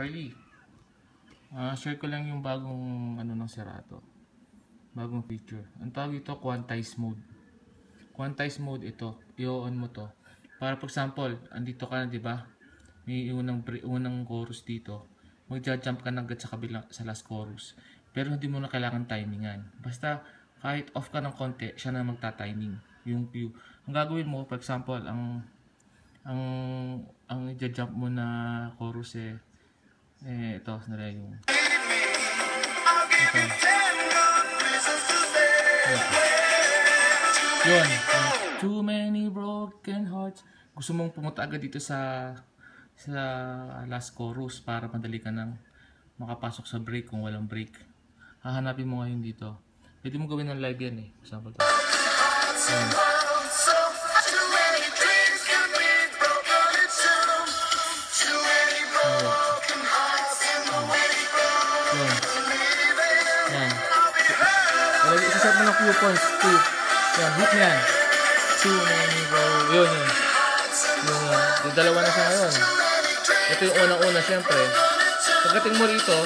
Charlie, share ko lang yung bagong ng Serato. Bagong feature. Ang tawag ito, quantize mode. Quantize mode ito. I-on mo to. Para for example, andito ka na, di ba? May unang chorus dito. Magja-jump ka na agad sa kabila sa last chorus. Pero hindi mo na kailangan timingan. Basta kahit off ka ng konti, siya na magta-timing. Yung cue. Ang gagawin mo, for example, ang i-jump mo na chorus ito, nalay yung ito. Yun. Too many broken hearts. Gusto mong pumunta agad dito sa last chorus para madali ka nang makapasok sa break kung walang break. Hahanapin mo ngayon dito. Pwede mo gawin ng live yan Example to. Isa-set mo ng cue points. Yan, hit niyan. Too many broken. Yun. Yung dalawa na siya ngayon. Ito yung unang-una syempre. Pagdating mo rito,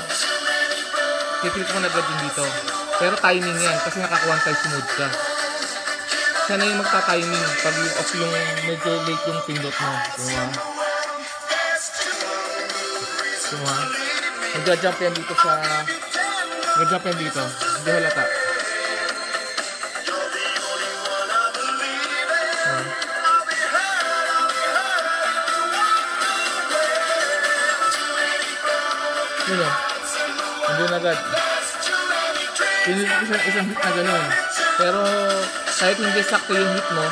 titip mo na agad din dito. Pero timing yan kasi naka-quantize mode ka. Siya na yung magta-timing pag yung off yung medyo late yung pindot mo. Diba? Mag-jump yan dito sa... Mag-jump yan dito. Hindi halata. Yun andun agad. Isang hit na ganun. Pero kahit hindi sakto yung hit mo,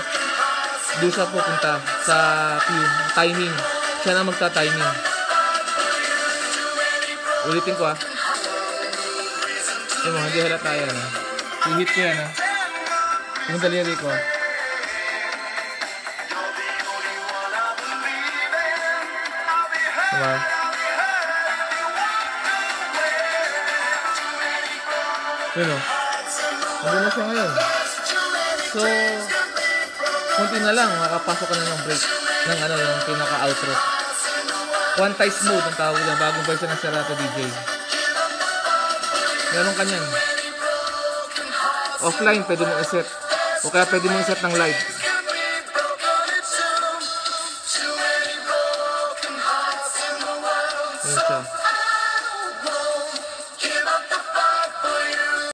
doon siya pupunta sa timing. Siya na magta-timing. Ulitin ko Yun hindi halata yan I-hit ko yan Yung daliri ko. Diba? Yun Andun na siya ngayon. So, kunti na lang, makapasok ka na ng break ng yung pinaka-outro. Quantize mode ang tawag lang, bagong version ng Serato DJ. Meron ka niyan. Offline, pwede mo i-set. O kaya pwede mo i-set ng live.